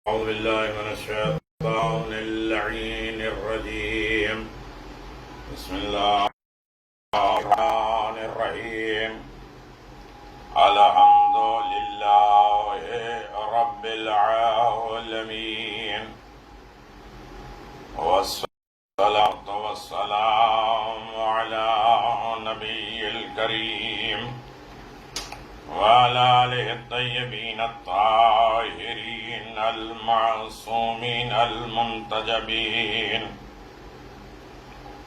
أعوذ بالله من الشيطان اللعين الرجيم. بسم الله الرحمن الرحيم. الحمد لله رب العالمين، والصلاة والسلام على نبي الكريم وعلى آله الطيبين الطاهرين المعصومين المنتجبين،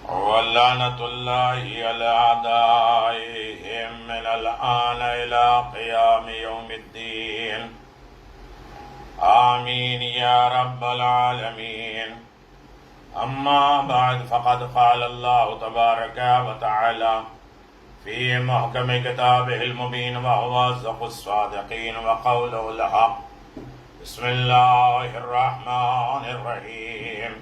ولعنة الله على أعدائهم من الآن إلى قيام يوم الدين. آمين يا رب العالمين. أما بعد، فقد قال الله تبارك وتعالى في محكم كتابه المبين وهو أصدق الصادقين وقوله الحق. بسم الله الرحمن الرحيم.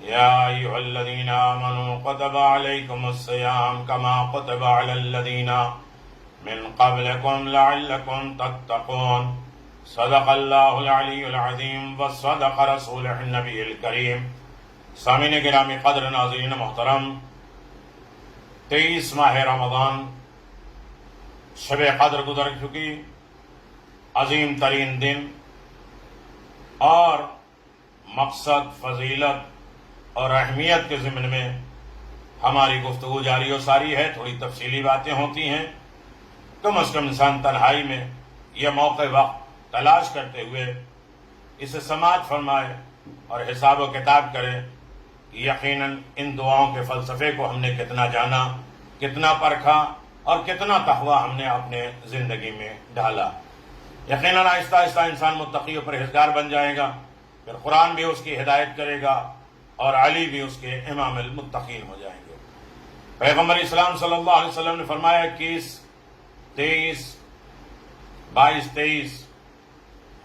يا أيها الذين آمنوا كتب عليكم الصيام كما كتب على الذين من قبلكم لعلكم تتقون. صدق الله العلي العظيم وصدق رسوله النبي الكريم. سامعین گرامی قدر، ناظرین محترم، 23 ماہ رمضان شب قدر گزر چکی، عظیم ترین دن، اور مقصد، فضیلت اور اہمیت کے ضمن میں ہماری گفتگو جاری و ساری ہے. تھوڑی تفصیلی باتیں ہوتی ہیں. کم از کم انسان تنہائی میں یہ موقع وقت تلاش کرتے ہوئے اسے سماعت فرمائے اور حساب و کتاب کرے. یقیناً ان دعاؤں کے فلسفے کو ہم نے کتنا جانا، کتنا پرکھا اور کتنا تقویٰ ہم نے اپنے زندگی میں ڈالا. یقیناً آہستہ آہستہ انسان متقی و پرہیزگار بن جائے گا، پھر قرآن بھی اس کی ہدایت کرے گا اور علی بھی اس کے امام المتقین ہو جائیں گے. پیغمبر اسلام صلی اللہ علیہ وسلم نے فرمایا 21، 23، 22، 23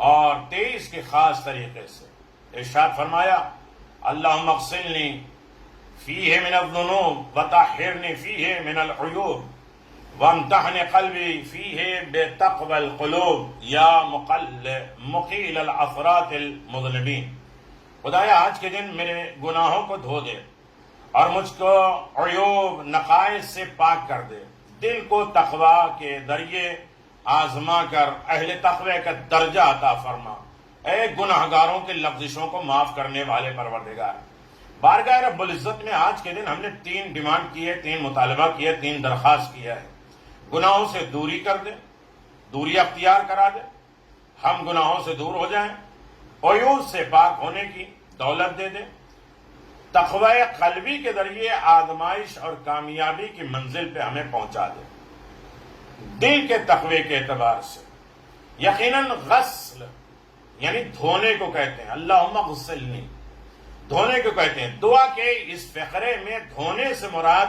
اور 23 کے خاص طریقے سے ارشاد فرمایا: اللہم اغسلنی فیہ من الذنوب وطہرنی فیہ من العیوب وامتحن قلبی فیہ بتقوی القلوب یا مقیل العثرات المذنبین. خدایا آج کے دن میرے گناہوں کو دھو دے اور مجھ کو عیوب، نقائص سے پاک کر دے. دل کو تقوی کے ذریعے آزما کر اہل تقوی کا درجہ عطا فرما. اے گناہگاروں کے لغزشوں کو معاف کرنے والے پروردگار، بارگاہ رب العزت میں آج کے دن ہم نے 3 ڈیمانڈ کی ہے، 3 مطالبہ کیا ہے، 3 درخواست کیا ہے. گناہوں سے دوری کر دے، دوری اختیار کرا دے، ہم گناہوں سے دور ہو جائیں. عیوب سے پاک ہونے کی دولت دے دے. تقوی قلبی کے ذریعے آزمائش اور کامیابی کی منزل پہ ہمیں پہنچا دے. دل کے تقوی کے اعتبار سے یقیناً غسل یعنی دھونے کو کہتے ہیں. اللہم اغسلنی دھونے کو کہتے ہیں. دعا کے اس فقرے میں دھونے سے مراد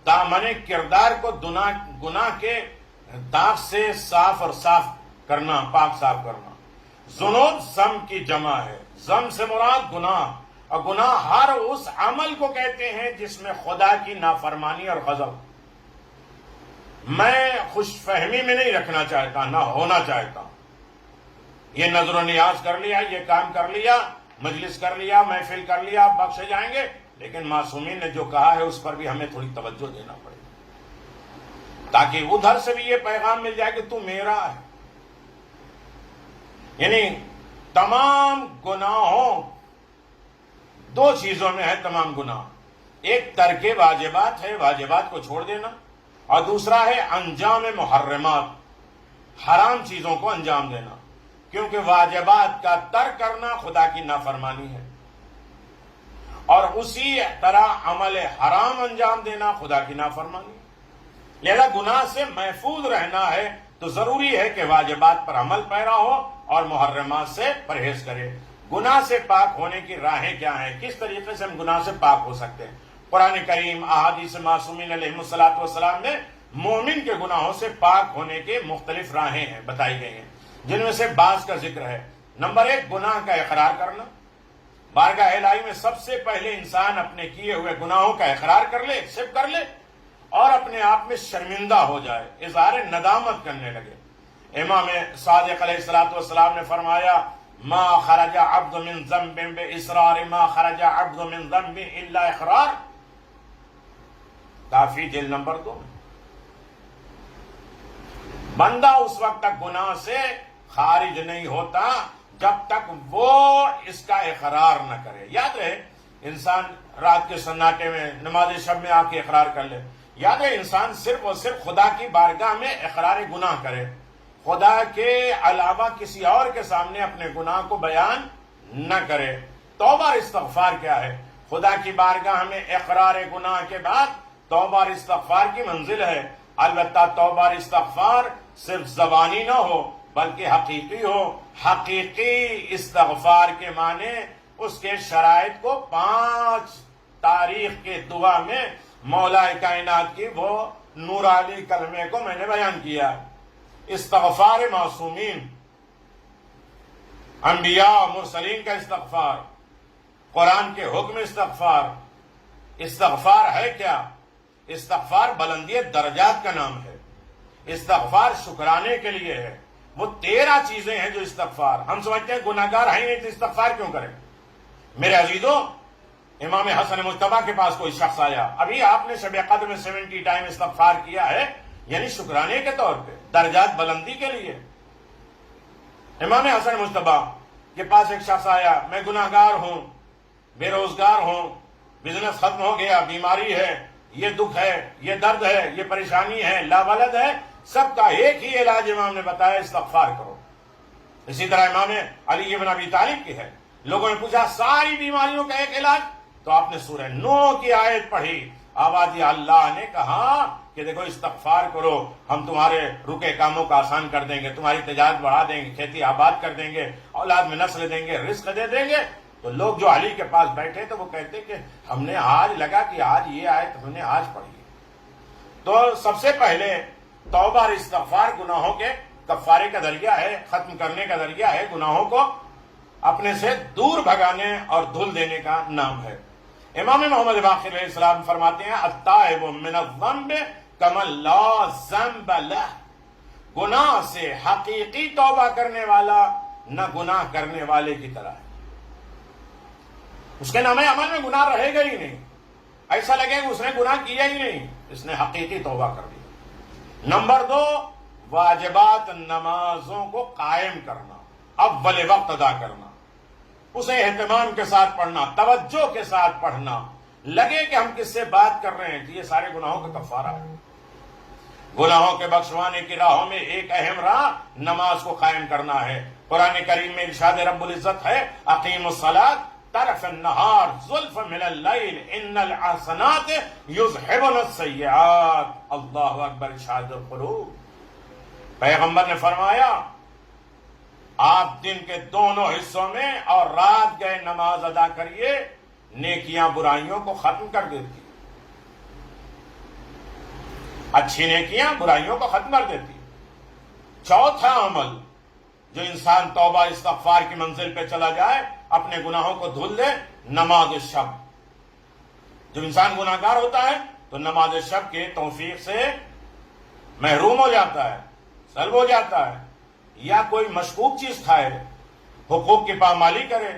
دامن کردار کو گناہ کے داغ سے صاف اور صاف کرنا، پاک صاف کرنا. ذنوب زم کی جمع ہے. زم سے مراد گناہ، اور گناہ ہر اس عمل کو کہتے ہیں جس میں خدا کی نافرمانی اور غضب. میں خوش فہمی میں نہیں رکھنا چاہتا، نہ ہونا چاہتا. یہ نظر و نیاز کر لیا، یہ کام کر لیا، مجلس کر لیا، محفل کر لیا، آپ بخشے جائیں گے. لیکن معصومین نے جو کہا ہے اس پر بھی ہمیں تھوڑی توجہ دینا پڑے گا، تاکہ ادھر سے بھی یہ پیغام مل جائے کہ تو میرا ہے. یعنی تمام گناہوں 2 چیزوں میں ہے تمام گناہ. ایک ترک واجبات ہے، واجبات کو چھوڑ دینا، اور دوسرا ہے انجام محرمات، حرام چیزوں کو انجام دینا. کیونکہ واجبات کا ترک کرنا خدا کی نافرمانی ہے، اور اسی طرح عمل حرام انجام دینا خدا کی نافرمانی ہے. لہذا گناہ سے محفوظ رہنا ہے تو ضروری ہے کہ واجبات پر عمل پیرا ہو اور محرمات سے پرہیز کرے. گناہ سے پاک ہونے کی راہیں کیا ہیں؟ کس طریقے سے ہم گناہ سے پاک ہو سکتے ہیں؟ قرآن کریم، احادیث معصومین علیہم الصلوۃ والسلام نے مومن کے گناہوں سے پاک ہونے کے مختلف راہیں ہیں بتائی گئی ہیں، جن میں سے بعض کا ذکر ہے. نمبر 1، گناہ کا اقرار کرنا. بارگاہ الہی میں سب سے پہلے انسان اپنے کیے ہوئے گناہوں کا اقرار کر لے، ایکسپٹ کر لے، اور اپنے آپ میں شرمندہ ہو جائے، اظہار ندامت کرنے لگے. امام صادق علیہ السلام نے فرمایا ما خرج عبد من ذنب بإصرار ما خرج عبد من ذنب الا اقرار، کافی جلد نمبر 2 میں۔ بندہ اس وقت تک گناہ سے خارج نہیں ہوتا جب تک وہ اس کا اقرار نہ کرے۔ یاد رہے انسان رات کے سناٹے میں نماز شب میں آ کے اقرار کر لے، یاد ہے انسان صرف اور صرف خدا کی بارگاہ میں اقرار گناہ کرے، خدا کے علاوہ کسی اور کے سامنے اپنے گناہ کو بیان نہ کرے۔ توبہ اور استغفار کیا ہے؟ خدا کی بارگاہ میں اقرار گناہ کے بعد توبہ اور استغفار کی منزل ہے۔ البتہ توبہ اور استغفار صرف زبانی نہ ہو بلکہ حقیقی ہو۔ حقیقی استغفار کے معنی اس کے شرائط کو 5 تاریخ کے دعا میں مولا کائنات کی وہ نورانی کلمے کو میں نے بیان کیا۔ استغفار معصومین، انبیاء و مرسلین کا استغفار، قرآن کے حکم استغفار۔ استغفار ہے کیا؟ استغفار بلندی درجات کا نام ہے، استغفار شکرانے کے لیے ہے۔ وہ 13 چیزیں ہیں جو استغفار، ہم سمجھتے ہیں گناہگار ہیں نہیں تو استغفار کیوں کریں؟ میرے عزیزوں، امام حسن مجتبیٰ کے پاس کوئی شخص آیا، ابھی آپ نے شب قدر میں 70 ٹائم استغفار کیا ہے، یعنی شکرانے کے طور پہ، درجات بلندی کے لیے۔ امام حسن مجتبیٰ کے پاس ایک شخص آیا، میں گناہگار ہوں، بے روزگار ہوں، بزنس ختم ہو گیا، بیماری ہے، یہ دکھ ہے، یہ درد ہے، یہ پریشانی ہے، لا ولد ہے، سب کا ایک ہی علاج امام نے بتایا، استغفار کرو۔ اسی طرح امام علی بن ابی طالب کی ہے، لوگوں نے پوچھا ساری بیماریوں کا ایک علاج، تو آپ نے سورہ نوح کی آیت پڑھی، آواز اللہ نے کہا کہ دیکھو استغفار کرو، ہم تمہارے رکے کاموں کا آسان کر دیں گے، تمہاری تجارت بڑھا دیں گے، کھیتی آباد کر دیں گے، اولاد میں نسل دیں گے، رزق دے دیں گے۔ تو لوگ جو علی کے پاس بیٹھے تو وہ کہتے کہ ہم نے آج لگا کہ آج یہ آیت ہم نے آج پڑھی۔ تو سب سے پہلے توبہ اور استغفار گناہوں کے کفارے کا ذریعہ ہے، ختم کرنے کا ذریعہ ہے، گناہوں کو اپنے سے دور بھگانے اور دھل دینے کا نام ہے۔ امام محمد باقر علیہ السلام فرماتے ہیں التائب من الذنب کمن لا ذنب لہ، گناہ سے حقیقی توبہ کرنے والا نہ گناہ کرنے والے کی طرح ہے۔ اس کے نام عمل میں گناہ رہے گا ہی نہیں، ایسا لگے کہ اس نے گناہ کیا ہی نہیں، اس نے حقیقی توبہ کر دی۔ نمبر 2، واجبات نمازوں کو قائم کرنا، اول وقت ادا کرنا، اسے اہتمام کے ساتھ پڑھنا، توجہ کے ساتھ پڑھنا، لگے کہ ہم کس سے بات کر رہے ہیں، یہ سارے گناہوں کا کفارہ ہے۔ گناہوں کے بخشوانے کی راہوں میں ایک اہم راہ نماز کو قائم کرنا ہے۔ قرآن کریم میں ارشاد رب العزت ہے اقیموا الصلاۃ طرف النہار زلفا من اللیل ان الحسنات یذہبن السیئات، اللہ اکبر، ارشاد القلوب۔ پیغمبر نے فرمایا آپ دن کے دونوں حصوں میں اور رات گئے نماز ادا کریے، نیکیاں برائیوں کو ختم کر دیتی، اچھی نیکیاں برائیوں کو ختم کر دیتی۔ چوتھا عمل جو انسان توبہ استغفار کی منزل پہ چلا جائے، اپنے گناہوں کو دھل دے، نماز شب۔ جب انسان گناہگار ہوتا ہے تو نماز شب کے توفیق سے محروم ہو جاتا ہے، سلب ہو جاتا ہے، یا کوئی مشکوک چیز کھائے، حقوق کی پامالی کرے۔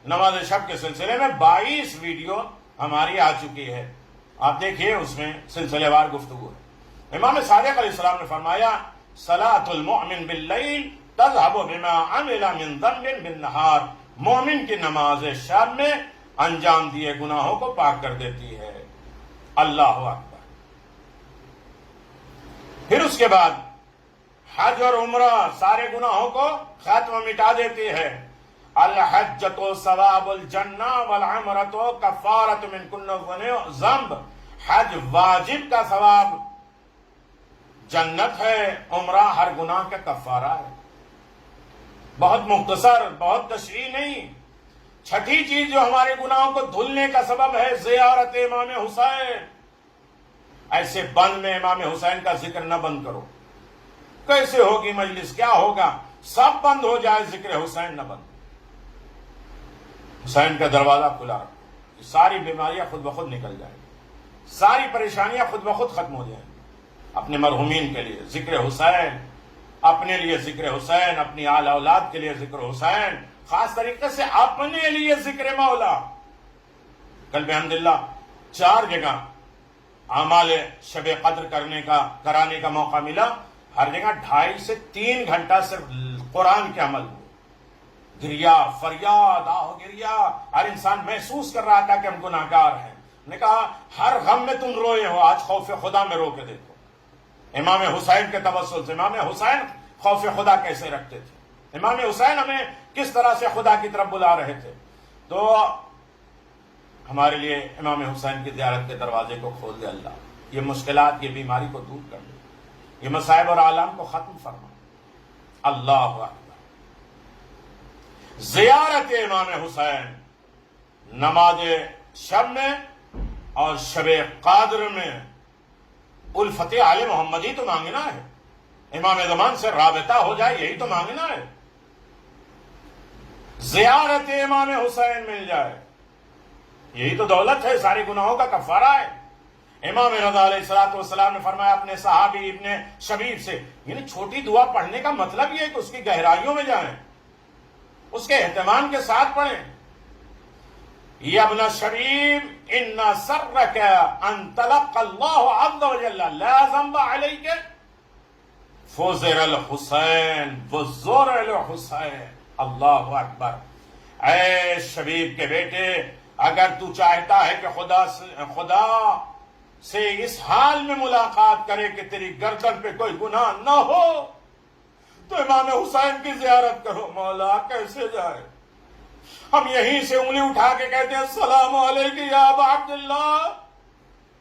نماز شب کے سلسلے میں 22 ویڈیو ہماری آ چکی ہے، آپ دیکھیے، اس میں سلسلے وار گفتگو ہے۔ امام صادق علیہ السلام نے فرمایا صلاۃ المؤمن باللیل تذهب بما عمل من ذنب بالنہار، مومن کی نماز شب میں انجام دیے گناہوں کو پاک کر دیتی ہے۔ اللہ اکبر۔ پھر اس کے بعد حج اور عمرہ سارے گناہوں کو ختم مٹا دیتی ہے۔ الحجۃ ثواب الجنہ والعمرۃ کفارۃ من کل ذنب، حج واجب کا ثواب جنت ہے، عمرہ ہر گناہ کا کفارہ ہے۔ بہت مختصر، بہت تشریح نہیں۔ چھٹی چیز جو ہمارے گناہوں کو دھلنے کا سبب ہے زیارت امام حسین۔ ایسے بند میں امام حسین کا ذکر نہ بند کرو، کیسے ہوگی مجلس، کیا ہوگا، سب بند ہو جائے، ذکر حسین نہ بند۔ حسین کا دروازہ کھلا رکھو، ساری بیماریاں خود بخود نکل جائیں گی، ساری پریشانیاں خود بخود ختم ہو جائیں گی۔ اپنے مرحومین کے لیے ذکر حسین اپنے لیے ذکر حسین، اپنی آل اولاد کے لیے ذکر حسین، خاص طریقے سے اپنے لیے ذکر مولا۔ کل بحمدللہ 4 جگہ اعمال شب قدر کرانے کا موقع ملا، ہر جگہ 2.5 سے 3 گھنٹہ صرف قرآن کے عمل ہوئے۔ گریا، فریاد، آہ گریا، ہر انسان محسوس کر رہا تھا کہ ہم گناہگار ہیں۔ نے کہا ہر غم میں تم روئے ہو، آج خوف خدا میں رو کے دیکھو۔ امام حسین کے توسل سے، امام حسین خوف خدا کیسے رکھتے تھے، امام حسین ہمیں کس طرح سے خدا کی طرف بلا رہے تھے۔ تو ہمارے لیے امام حسین کی زیارت کے دروازے کو کھول دے اللہ، یہ مشکلات، یہ بیماری کو دور کر دے، یہ مصائب اور آلام کو ختم فرما۔ اللہ اکبر۔ زیارت امام حسین نماز شب میں اور شب قدر میں الفت آل محمدی تو مانگنا ہے، امام زمان سے رابطہ ہو جائے، یہی تو مانگنا ہے، زیارت امام حسین مل جائے، یہی تو دولت ہے، سارے گناہوں کا کفارہ ہے۔ امام رضا علیہ السلام نے فرمایا اپنے صحابی ابن شبیب سے، یعنی چھوٹی دعا پڑھنے کا مطلب یہ ہے کہ اس کی گہرائیوں میں جائیں، اس کے اہتمام کے ساتھ پڑھیں۔ یا ابن شبیب ان سرک ان تلقى اللہ عز وجل لا ذنب علیک فزر الحسین وزور الحسین۔ اللہ اکبر۔ اے شبیب کے بیٹے، اگر تو چاہتا ہے کہ خدا سے اس حال میں ملاقات کرے کہ تیری گردن پہ کوئی گناہ نہ ہو تو امام حسین کی زیارت کرو۔ مولا کیسے جائے؟ ہم یہیں سے انگلی اٹھا کے کہتے ہیں السلام علیکم یا ابا عبداللہ۔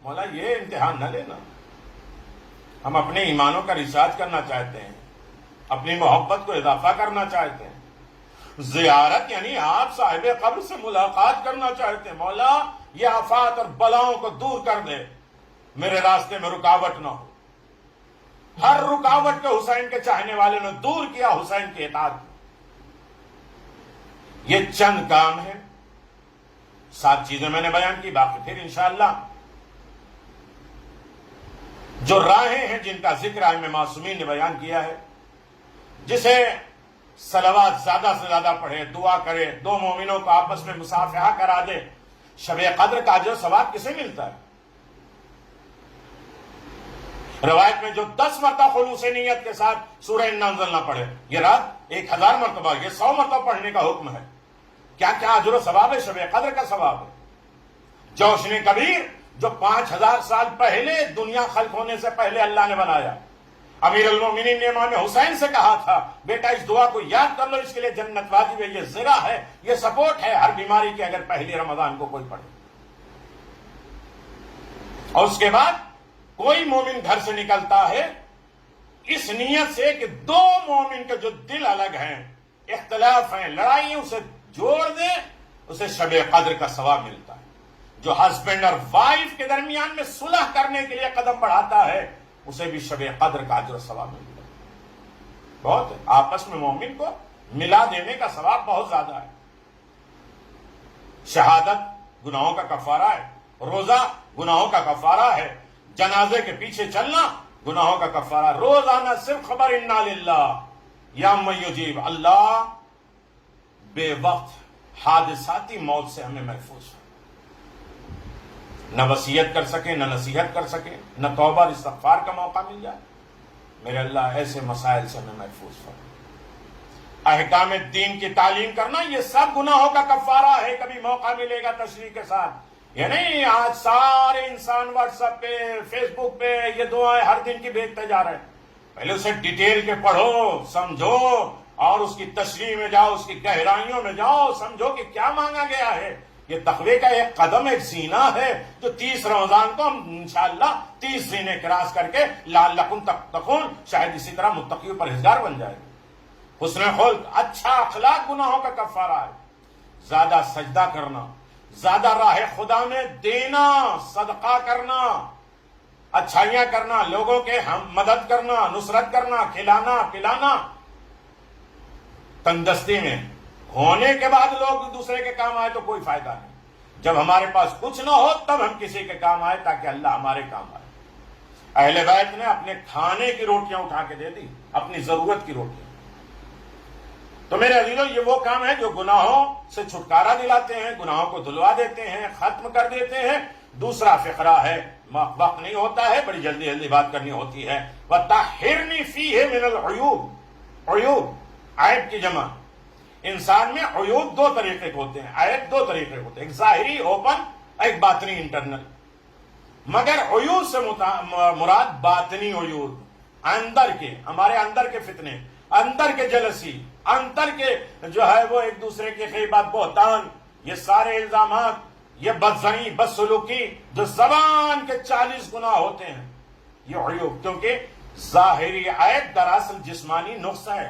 مولا یہ امتحان نہ لینا، ہم اپنے ایمانوں کا ریسارچ کرنا چاہتے ہیں، اپنی محبت کو اضافہ کرنا چاہتے ہیں۔ زیارت یعنی آپ صاحب قبر سے ملاقات کرنا چاہتے ہیں، مولا یہ آفات اور بلاؤں کو دور کر دے، میرے راستے میں رکاوٹ نہ ہو۔ ہر رکاوٹ کو حسین کے چاہنے والے نے دور کیا، حسین کی اطاعت میں۔ یہ چند کام ہیں، 7 چیزیں میں نے بیان کی، باقی پھر انشاءاللہ جو راہیں ہیں جن کا ذکر ائمہ معصومین نے بیان کیا ہے۔ جسے صلوات زیادہ سے زیادہ پڑھے، دعا کرے، 2 مومنوں کو آپس میں مصافحہ کرا دے، شب قدر کا اجر و ثواب کسے ملتا ہے؟ روایت میں جو 10 مرتبہ خلوص نیت کے ساتھ سورہ انا انزلنا پڑھے، یہ رات 1000 مرتبہ، یہ 100 مرتبہ پڑھنے کا حکم ہے۔ کیا کیا اجر و ثواب ہے، شب قدر کا ثواب ہے۔ جوشن کبیر جو 5000 سال پہلے دنیا خلق ہونے سے پہلے اللہ نے بنایا، امیر المومنین نے امام حسین سے کہا تھا بیٹا اس دعا کو یاد کر لو، اس کے لیے جنت واجب ہے، یہ ذرا ہے، یہ سپورٹ ہے ہر بیماری کے اگر پہلی رمضان کو کوئی پڑھے۔ اور اس کے بعد کوئی مومن گھر سے نکلتا ہے اس نیت سے کہ 2 مومن کے جو دل الگ ہیں، اختلاف ہیں، لڑائیوں سے جوڑ دے، اسے شب قدر کا ثواب ملتا ہے۔ جو ہسبینڈ اور وائف کے درمیان میں صلح کرنے کے لیے قدم بڑھاتا ہے، اسے بھی شب قدر کا اجر و ثواب ملتا ہے۔ بہت ہے، آپس میں مومن کو ملا دینے کا ثواب بہت زیادہ ہے۔ شہادت گناہوں کا کفارہ ہے، روزہ گناہوں کا کفارہ ہے، جنازے کے پیچھے چلنا گناہوں کا کفارہ۔ روزانہ صرف خبر انا للہ یا من یجیب، اللہ بے وقت حادثاتی موت سے ہمیں محفوظ ہے، نہ وصیت کر سکے، نہ نصیحت کر سکے، نہ توبہ اور استغفار کا موقع مل جائے۔ میرے اللہ ایسے مسائل سے ہمیں محفوظ فرما۔ احکام دین کی تعلیم کرنا یہ سب گناہوں کا کفارہ ہے۔ کبھی موقع ملے گا تشریح کے ساتھ، یہ نہیں آج سارے انسان واٹس ایپ پہ، فیس بک پہ یہ دعائیں ہر دن کی بھیجتے جا رہے ہیں۔ پہلے اسے ڈیٹیل کے پڑھو، سمجھو، اور اس کی تشریح میں جاؤ، اس کی گہرائیوں میں جاؤ، سمجھو کہ کیا مانگا گیا ہے۔ یہ تقوی کا ایک قدم، ایک زینہ ہے جو 30 رمضان کو ہم انشاءاللہ 30 زینے کراس کر کے لعلکم تتقون، شاید اسی طرح متقی و پرہیزگار بن جائے گا۔ حسن خلق، اچھا اخلاق گناہوں کا کفارہ ہے۔ زیادہ سجدہ کرنا، زیادہ راہ خدا میں دینا، صدقہ کرنا، اچھائیاں کرنا، لوگوں کے مدد کرنا، نصرت کرنا، کھلانا پلانا۔ تندرستی میں ہونے کے بعد لوگ دوسرے کے کام آئے تو کوئی فائدہ نہیں، جب ہمارے پاس کچھ نہ ہو تب ہم کسی کے کام آئے تاکہ اللہ ہمارے کام آئے۔ اہل بیت نے اپنے کھانے کی روٹیاں اٹھا کے دے دی، اپنی ضرورت کی روٹی. تو میرے عزیزوں یہ وہ کام ہے جو گناہوں سے چھٹکارا دلاتے ہیں، گناہوں کو دھلوا دیتے ہیں، ختم کر دیتے ہیں. دوسرا فقرہ ہے، وقت نہیں ہوتا ہے، بڑی جلدی جلدی بات کرنی ہوتی ہے. وَطَهِّرْنِي فِيهِ مِنَ الْعُيُوبِ. عیوب عیب کی جمع. انسان میں عیوب دو طریقے کے ہوتے ہیں، عیب دو طریقے کے ہوتے ہیں، ایک ظاہری اوپن، ایک باطنی انٹرنل. مگر عیوب سے مراد باطنی عیوب، اندر کے، ہمارے اندر کے فتنے، اندر کے جلسی، اندر کے جو ہے وہ ایک دوسرے کے غیبت، بہتان، یہ سارے الزامات، یہ بدزنی، بدسلوکی جو زبان کے 40 گناہ ہوتے ہیں، یہ عیوب. کیونکہ ظاہری عیب دراصل جسمانی نقص ہے،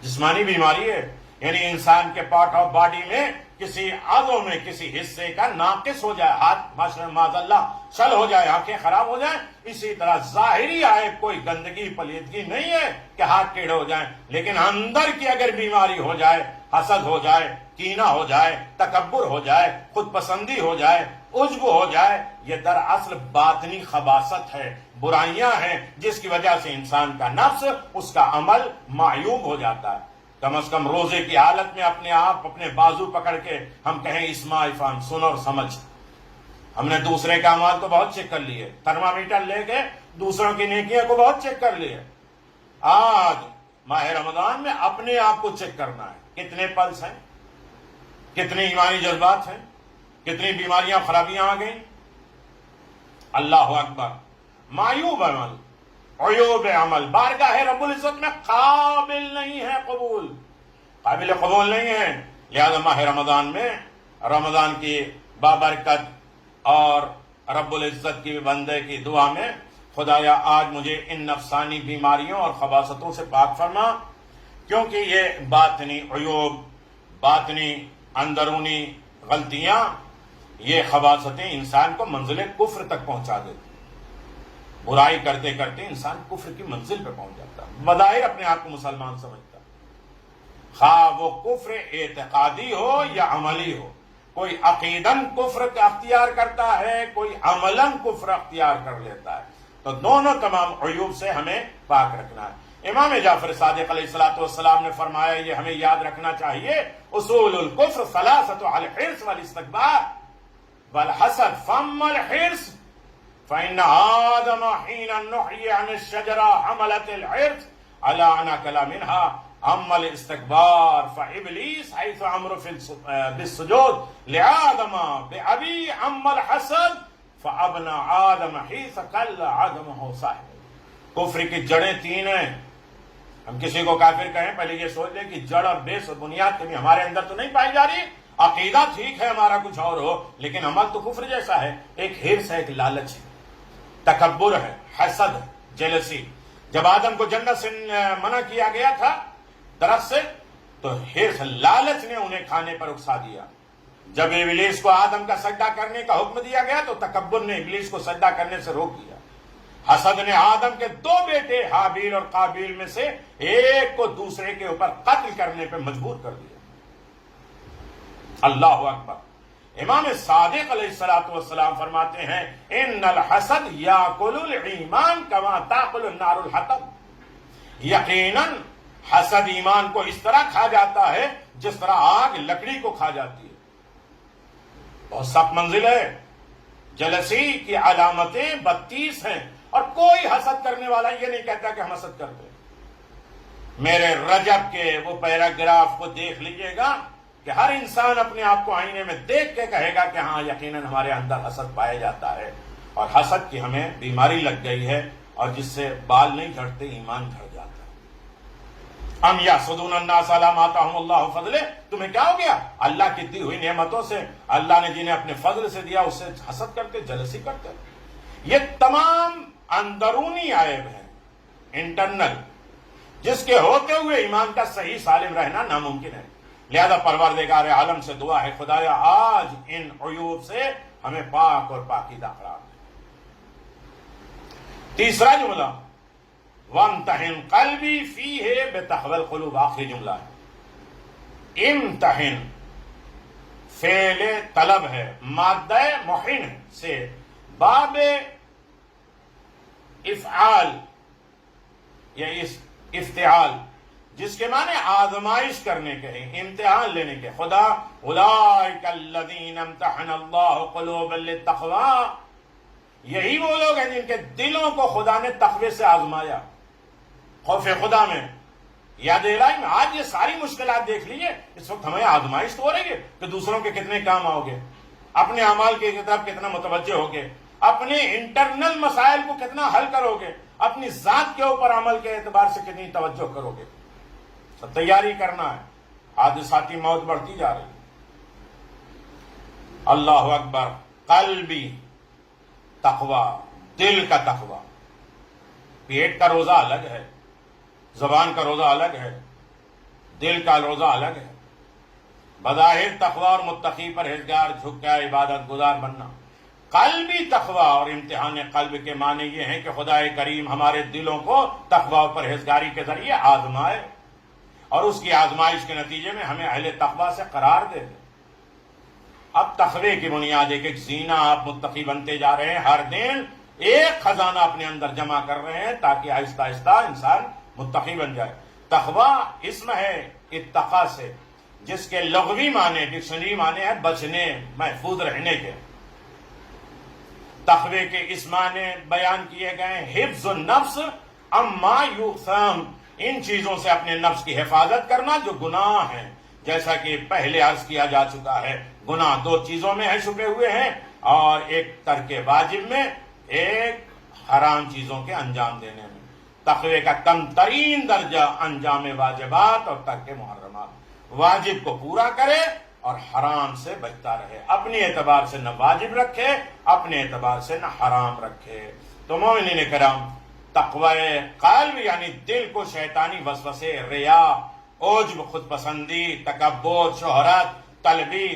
جسمانی بیماری ہے. یعنی انسان کے پارٹ آف باڈی میں کسی عضو میں کسی حصے کا ناقص ہو جائے، ہاتھ معاذ اللہ چل ہو جائے، آنکھیں خراب ہو جائیں. اسی طرح ظاہری عیب کوئی گندگی پلیدگی نہیں ہے کہ ہاتھ ٹیڑھے ہو جائیں، لیکن اندر کی اگر بیماری ہو جائے، حسد ہو جائے، کینہ ہو جائے، تکبر ہو جائے، خود پسندی ہو جائے، عجب ہو جائے، یہ دراصل باطنی خباثت ہے، برائیاں ہیں جس کی وجہ سے انسان کا نفس، اس کا عمل معیوب ہو جاتا ہے. کم از کم روزے کی حالت میں اپنے آپ اپنے بازو پکڑ کے ہم کہیں اسمع افہم، سن اور سمجھ. ہم نے دوسرے کے اعمال تو بہت چیک کر لیے، تھرمامیٹر لے کے دوسروں کی نیکیوں کو بہت چیک کر لیے. آج ماہ رمضان میں اپنے آپ کو چیک کرنا ہے، کتنے پلس ہیں، کتنے ایمانی جذبات ہیں، کتنی بیماریاں خرابیاں آ گئیں. اللہ اکبر. معیوب عمل، عیوب عمل بارگاہ رب العزت میں قابل نہیں ہے، قابل قبول نہیں ہے. لہذا ماہ رمضان میں، رمضان کی بابرکت اور رب العزت کی بندے کی دعا میں، خدایا آج مجھے ان نفسانی بیماریوں اور خباثتوں سے پاک فرما، کیونکہ یہ باطنی عیوب، باطنی اندرونی غلطیاں، یہ خباثتیں انسان کو منزل کفر تک پہنچا دیتی. برائی کرتے کرتے انسان کفر کی منزل پہ پہنچ جاتا ہے، بظاہر اپنے آپ کو مسلمان سمجھتا ہے، خواہ وہ کفر اعتقادی ہو یا عملی ہو. کوئی عقیدن کفر اختیار کرتا ہے، کوئی عملاً کفر اختیار کر لیتا ہے. تو دونوں تمام عیوب سے ہمیں پاک رکھنا ہے. امام جعفر صادق علیہ السلام نے فرمایا، یہ ہمیں یاد رکھنا چاہیے، اصول الکفر ثلاثۃ: الحرص والاستکبار والحسد. فاما الحرص فإن آدم حين نحي عن الشجرة حملت الحرص على أن أكل منها. أما الاستكبار فإبليس حيث أمر بالسجود لآدم بأبي. أما الحسد فأبنى آدم حيث كل عدمه صاحب. کفر کی جڑیں 3 ہیں. ہم کسی کو کافر کہیں، پہلے یہ سوچ لیں کہ جڑ اور بیس اور بنیاد کبھی ہمارے اندر تو نہیں پائی جا رہی. عقیدہ ٹھیک ہے ہمارا کچھ اور ہو، لیکن عمل تو کفر جیسا ہے. ایک حرص ہے، ایک لالچ ہے، تکبر ہے، حسد ہے، جیلسی. جب آدم کو جنت سے منع کیا گیا تھا درخت سے، تو حرص، لالچ نے انہیں کھانے پر اکسا دیا. جب ابلیس کو آدم کا سجدہ کرنے کا حکم دیا گیا تو تکبر نے ابلیس کو سجدہ کرنے سے روک دیا. حسد نے آدم کے 2 بیٹے حابیل اور قابیل میں سے ایک کو دوسرے کے اوپر قتل کرنے پہ مجبور کر دیا. اللہ اکبر. امام صادق علیہ السلام فرماتے ہیں، ان الحسد یاکل الایمان کما تاکل النار الحطب. یقیناً حسد ایمان کو اس طرح کھا جاتا ہے جس طرح آگ لکڑی کو کھا جاتی ہے. بہت سخت منزل ہے. جلسی کی علامتیں 32 ہیں، اور کوئی حسد کرنے والا یہ نہیں کہتا کہ ہم حسد کرتے. میرے رجب کے وہ پیراگراف کو دیکھ لیجئے گا کہ ہر انسان اپنے آپ کو آئینے میں دیکھ کے کہے گا کہ ہاں یقیناً ہمارے اندر حسد پایا جاتا ہے، اور حسد کی ہمیں بیماری لگ گئی ہے، اور جس سے بال نہیں جھڑتے، ایمان جھڑ جاتا ہے. ام یحسدون الناس علی ما آتاہم اللہ فضلہ. تمہیں کیا ہو گیا؟ اللہ کی دی ہوئی نعمتوں سے، اللہ نے جنہیں اپنے فضل سے دیا اس سے حسد کرتے، جلسی کرتے. یہ تمام اندرونی عیب ہیں، انٹرنل، جس کے ہوتے ہوئے ایمان کا صحیح سالم رہنا ناممکن ہے. لہذا پروردگار عالم سے دعا ہے، خدایا آج ان عیوب سے ہمیں پاک اور پاکیزہ قرار دے. تیسرا جملہ، وامتحن قلبی فیہ بتقوی القلوب. آخری جملہ ہے. امتحن فعل طلب ہے، مادہ محن سے باب افعال یہ افتعال جس کے معنی آزمائش کرنے کے ہیں، امتحان لینے کے. خدا اولئک الذین امتحن اللہ قلوبا للتقوی، یہی وہ لوگ ہیں جن کے دلوں کو خدا نے تقوی سے آزمایا، خوف خدا میں. یاد الہی میں آج یہ ساری مشکلات دیکھ لیجئے، اس وقت ہمیں آزمائش تو ہو رہی ہے کہ دوسروں کے کتنے کام آؤ گے، اپنے اعمال کی طرف کتنا متوجہ ہوگے، اپنے انٹرنل مسائل کو کتنا حل کرو گے، اپنی ذات کے اوپر عمل کے اعتبار سے کتنی توجہ کرو گے. سب تیاری کرنا ہے. حادثاتی موت بڑھتی جا رہی. اللہ اکبر. قلبی تقوی، دل کا تقوی. پیٹ کا روزہ الگ ہے، زبان کا روزہ الگ ہے، دل کا روزہ الگ ہے. بظاہر تقوی اور متقی پرہیزگار جھک کے عبادت گزار بننا. قلبی تقوی اور امتحان قلب کے معنی یہ ہیں کہ خدا کریم ہمارے دلوں کو تقوی اور پرہیزگاری کے ذریعے آزمائے اور اس کی آزمائش کے نتیجے میں ہمیں اہل تقوی سے قرار دے دے. اب تقوی کی بنیاد ایک زینہ آپ متقی بنتے جا رہے ہیں، ہر دن ایک خزانہ اپنے اندر جمع کر رہے ہیں تاکہ آہستہ آہستہ انسان متقی بن جائے. تقوی اسم ہے اتقا سے، جس کے لغوی معنی ڈکشنری معنی ہے بچنے، محفوظ رہنے کے. تقوی کے اس معنی بیان کیے گئے حفظ النفس اما یؤثم، ان چیزوں سے اپنے نفس کی حفاظت کرنا جو گناہ ہیں. جیسا کہ پہلے عرض کیا جا چکا ہے، گناہ دو چیزوں میں ہے چھپے ہوئے ہیں، اور ایک ترک واجب میں، ایک حرام چیزوں کے انجام دینے میں. تقوی کا کم ترین درجہ انجام واجبات اور ترک محرمات. واجب کو پورا کرے اور حرام سے بچتا رہے، اپنے اعتبار سے نہ واجب رکھے، اپنے اعتبار سے نہ حرام رکھے. تو مومنین کرام، تقوی قلب یعنی دل کو شیطانی وسوسے، ریا، عجب، خود پسندی، تکبر، شہرت طلبی،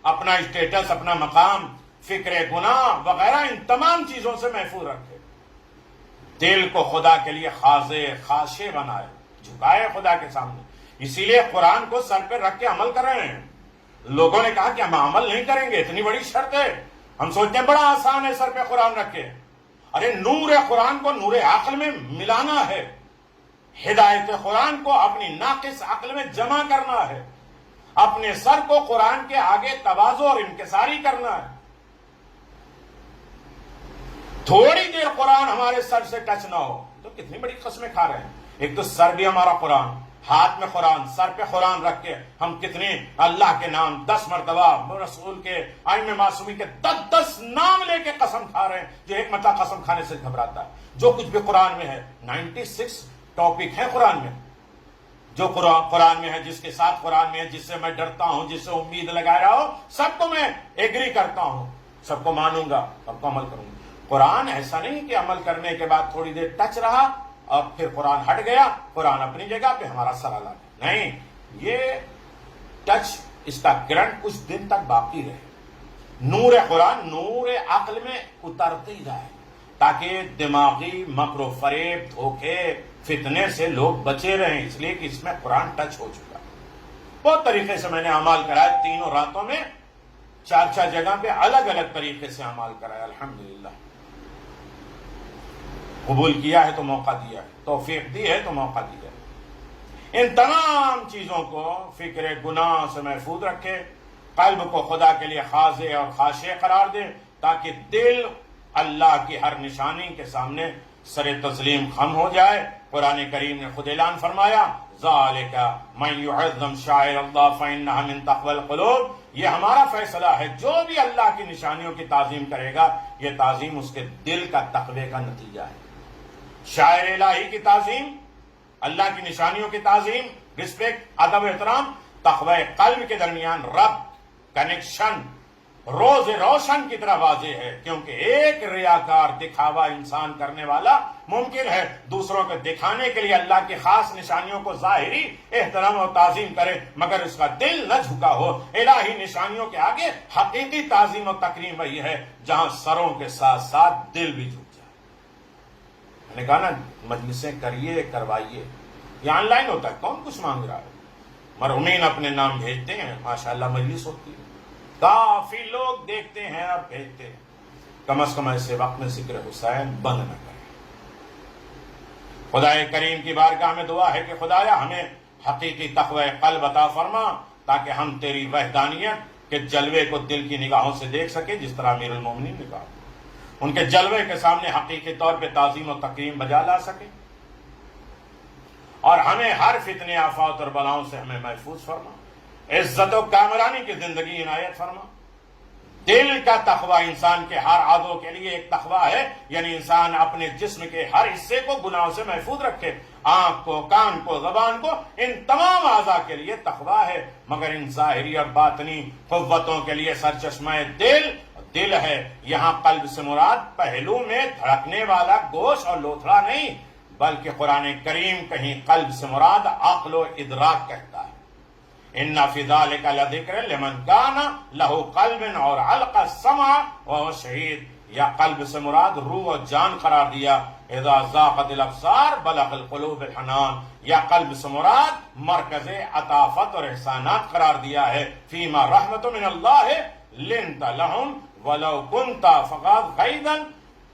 اپنا اسٹیٹس، اپنا مقام، فکر گناہ وغیرہ، ان تمام چیزوں سے محفوظ رکھے. دل کو خدا کے لیے خاضع، خاشع بنائے، جھکائے خدا کے سامنے. اسی لیے قرآن کو سر پہ رکھ کے عمل کر رہے ہیں. لوگوں نے کہا کہ ہم عمل نہیں کریں گے، اتنی بڑی شرط ہے. ہم سوچتے ہیں بڑا آسان ہے سر پہ قرآن رکھ کے. ارے نور قرآن کو نور عقل میں ملانا ہے، ہدایت قرآن کو اپنی ناقص عقل میں جمع کرنا ہے، اپنے سر کو قرآن کے آگے تواضع اور انکساری کرنا ہے. تھوڑی دیر قرآن ہمارے سر سے ٹچ نہ ہو تو کتنی بڑی قسمیں کھا رہے ہیں. ایک تو سر بھی ہمارا قرآن، ہاتھ میں قرآن، سر پہ قرآن رکھ کے ہم کتنے اللہ کے نام 10 مرتبہ، رسول کے، ائمہ معصومین کے 10 نام لے کے قسم کھا رہے ہیں. جو ایک مرتبہ قسم کھانے سے گھبراتا ہے. جو کچھ بھی قرآن میں ہے، 96 ٹاپک ہیں قرآن میں، جو قرآن میں ہے، جس کے ساتھ قرآن میں ہے، جس سے میں ڈرتا ہوں، جس سے امید لگا رہا ہوں، سب کو میں ایگری کرتا ہوں، سب کو مانوں گا، سب کو عمل کروں گا. قرآن ایسا نہیں کہ عمل کرنے کے بعد تھوڑی دیر ٹچ رہا اور پھر قرآن ہٹ گیا، قرآن اپنی جگہ پہ ہمارا سر الگ. نہیں، یہ ٹچ، اس کا گرنٹ کچھ دن تک باقی رہے. نور قرآن نور عقل میں اترتی جائے تاکہ دماغی مکر و فریب، دھوکے، فتنے سے لوگ بچے رہیں. اس لیے کہ اس میں قرآن ٹچ ہو چکا. بہت طریقے سے میں نے اعمال کرایا، تینوں راتوں میں 4 جگہ پہ الگ الگ طریقے سے اعمال کرایا. الحمدللہ قبول کیا ہے تو موقع دیا ہے، توفیق دی ہے تو موقع دیا ہے. ان تمام چیزوں کو فکر گناہ سے محفوظ رکھے، قلب کو خدا کے لیے خاضع اور خاشع قرار دے تاکہ دل اللہ کی ہر نشانی کے سامنے سر تسلیم خم ہو جائے. قرآن کریم نے خود اعلان فرمایا، ذالک من یعظم شعائر اللہ فانھا من تقوی القلوب. یہ ہمارا فیصلہ ہے، جو بھی اللہ کی نشانیوں کی تعظیم کرے گا، یہ تعظیم اس کے دل کا تقوی کا نتیجہ ہے. شاعر الہی کی تعظیم، اللہ کی نشانیوں کی تعظیم، رسپیکٹ، ادب، احترام، تقوی قلب کے درمیان ربط، کنیکشن روز روشن کی طرح واضح ہے. کیونکہ ایک ریاکار، دکھاوا انسان کرنے والا ممکن ہے دوسروں کو دکھانے کے لیے اللہ کی خاص نشانیوں کو ظاہری احترام اور تعظیم کرے، مگر اس کا دل نہ جھکا ہو. الہی نشانیوں کے آگے حقیقی تعظیم اور تکریم وہی ہے جہاں سروں کے ساتھ ساتھ دل بھی جھک جائے. میں نے کہا نا، مجلسیں کریے، کروائیے. یہ آن لائن ہوتا ہے، کون کچھ مانگ رہا ہے؟ مرحومین اپنے نام بھیجتے ہیں، ماشاءاللہ مجلس ہوتی ہے، کافی لوگ دیکھتے ہیں اور بھیجتے ہیں. کم از کم ایسے وقت میں ذکر حسین بند نہ کریں. خدا کریم کی بارگاہ میں دعا ہے کہ خدایا ہمیں حقیقی تقوی قلب عطا فرما تاکہ ہم تیری وحدانیت کے جلوے کو دل کی نگاہوں سے دیکھ سکیں، جس طرح امیر المومنین نے کہا، ان کے جلوے کے سامنے حقیقی طور پہ تعظیم و تکریم بجا لا سکیں، اور ہمیں ہر فتنے آفات اور بلاؤں سے ہمیں محفوظ فرما، عزت و کامرانی کی زندگی عنایت فرما۔ دل کا تقوی انسان کے ہر عضو کے لیے ایک تقوی ہے، یعنی انسان اپنے جسم کے ہر حصے کو گناہوں سے محفوظ رکھے، آنکھ کو، کان کو، زبان کو، ان تمام اعضاء کے لیے تقوی ہے، مگر ان ظاہری اور باطنی قوتوں کے لیے سرچشمہ دل ہے۔ یہاں قلب سے مراد پہلو میں دھڑکنے والا گوشت اور لوتھڑا نہیں، بلکہ قرآن کریم کہیں قلب سے مراد عقل و ادراک کہتا ہے۔ ان فی ذلک لذکر لمن کان لہ قلب اور علق السمع وهو شہید، یا قلب سے مراد روح و جان قرار دیا، اذا ذاقت الابصار بلغ القلوب الحنان، یا قلب سے مراد مرکز عطافت اور احسانات قرار دیا ہے، فیما رحمت من اللہ لنت لہم ولو کنت فقط غیظا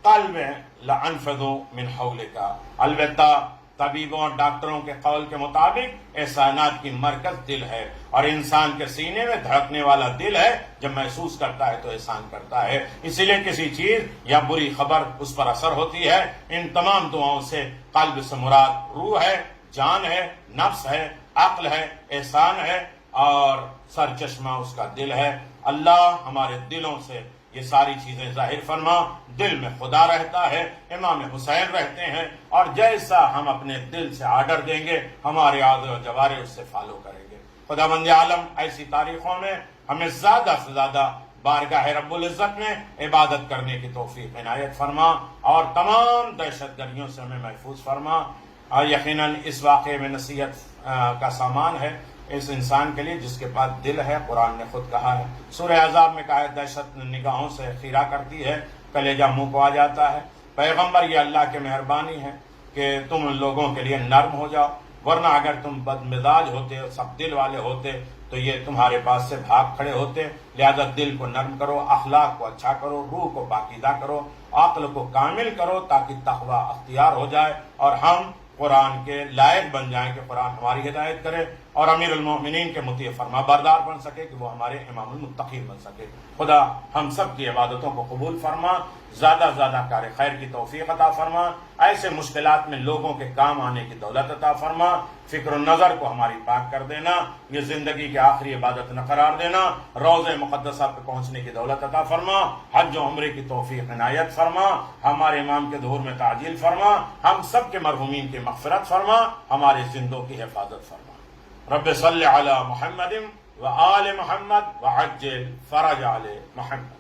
قلب لانفضوا من حولک۔ البتہ طبیبوں اور ڈاکٹروں کے قول کے مطابق احسانات کی مرکز دل ہے، اور انسان کے سینے میں دھڑکنے والا دل ہے، جب محسوس کرتا ہے تو احسان کرتا ہے، اسی لیے کسی چیز یا بری خبر اس پر اثر ہوتی ہے۔ ان تمام دعاؤں سے قلب سے مراد روح ہے، جان ہے، نفس ہے، عقل ہے، احسان ہے، اور سرچشمہ اس کا دل ہے۔ اللہ ہمارے دلوں سے یہ ساری چیزیں ظاہر فرما۔ دل میں خدا رہتا ہے، امام حسین رہتے ہیں، اور جیسا ہم اپنے دل سے آرڈر دیں گے ہمارے اعضاء و جوارح اس سے فالو کریں گے۔ خداوند عالم ایسی تاریخوں میں ہمیں زیادہ سے زیادہ بارگاہ رب العزت میں عبادت کرنے کی توفیق عنایت فرما، اور تمام دہشت گردیوں سے ہمیں محفوظ فرما۔ اور یقیناً اس واقعے میں نصیحت کا سامان ہے اس انسان کے لیے جس کے پاس دل ہے۔ قرآن نے خود کہا ہے، سورہ احزاب میں کہا ہے دہشت نگاہوں سے خیرہ کرتی ہے، کلیجہ منہ کو آ جاتا ہے۔ پیغمبر یہ اللہ کی مہربانی ہے کہ تم ان لوگوں کے لیے نرم ہو جاؤ، ورنہ اگر تم بد مزاج ہوتے اور سب دل والے ہوتے تو یہ تمہارے پاس سے بھاگ کھڑے ہوتے۔ لہذا دل کو نرم کرو، اخلاق کو اچھا کرو، روح کو پاکیزہ کرو، عقل کو کامل کرو تاکہ تقوی اختیار ہو جائے اور ہم قرآن کے لائق بن جائیں کہ قرآن ہماری ہدایت کرے، اور امیر المومنین کے مطیع فرما بردار بن سکے کہ وہ ہمارے امام المتقین بن سکے۔ خدا ہم سب کی عبادتوں کو قبول فرما، زیادہ زیادہ کار خیر کی توفیق عطا فرما، ایسے مشکلات میں لوگوں کے کام آنے کی دولت عطا فرما، فکر و نظر کو ہماری پاک کر دینا، یہ زندگی کی آخری عبادت نہ قرار دینا، روضہ مقدسہ پہ پہنچنے کی دولت عطا فرما، حج و عمرے کی توفیق عنایت فرما، ہمارے امام کے ظہور میں تعجیل فرما، ہم سب کے مرحومین کی مغفرت فرما، ہمارے زندوں کی حفاظت فرما۔ رب صلی علی محمد و آل محمد وعجل فرج آل محمد۔